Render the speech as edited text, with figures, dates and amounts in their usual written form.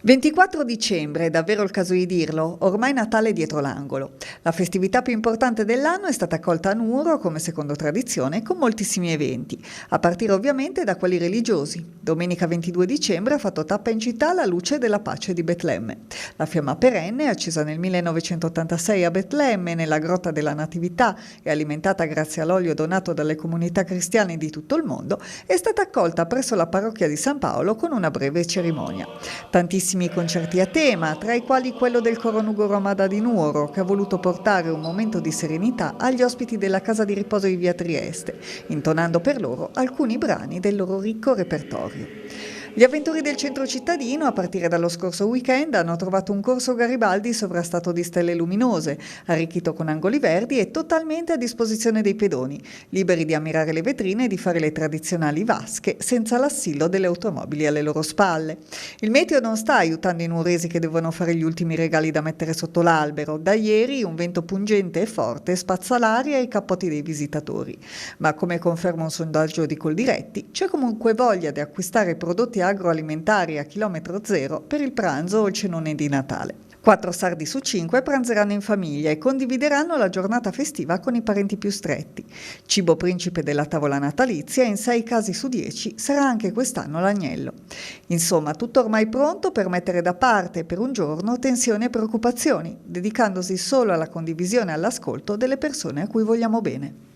24 dicembre, è davvero il caso di dirlo, ormai Natale è dietro l'angolo. La festività più importante dell'anno è stata accolta a Nuoro, come secondo tradizione, con moltissimi eventi, a partire ovviamente da quelli religiosi. Domenica 22 dicembre ha fatto tappa in città la luce della pace di Betlemme. La fiamma perenne, accesa nel 1986 a Betlemme, nella grotta della Natività e alimentata grazie all'olio donato dalle comunità cristiane di tutto il mondo, è stata accolta presso la parrocchia di San Paolo con una breve cerimonia. Tantissimi concerti a tema, tra i quali quello del Coro Nugo Ramada di Nuoro, che ha voluto portare un momento di serenità agli ospiti della casa di riposo di via Trieste, intonando per loro alcuni brani del loro ricco repertorio. Gli avventori del centro cittadino, a partire dallo scorso weekend, hanno trovato un corso Garibaldi sovrastato di stelle luminose, arricchito con angoli verdi e totalmente a disposizione dei pedoni, liberi di ammirare le vetrine e di fare le tradizionali vasche senza l'assillo delle automobili alle loro spalle. Il meteo non sta aiutando i nuoresi che devono fare gli ultimi regali da mettere sotto l'albero. Da ieri un vento pungente e forte spazza l'aria e i cappotti dei visitatori. Ma come conferma un sondaggio di Coldiretti, c'è comunque voglia di acquistare prodotti agroalimentari a chilometro zero per il pranzo o il cenone di Natale. 4 sardi su 5 pranzeranno in famiglia e condivideranno la giornata festiva con i parenti più stretti. Cibo principe della tavola natalizia, in 6 casi su 10 sarà anche quest'anno l'agnello. Insomma, tutto ormai pronto per mettere da parte per un giorno tensioni e preoccupazioni, dedicandosi solo alla condivisione e all'ascolto delle persone a cui vogliamo bene.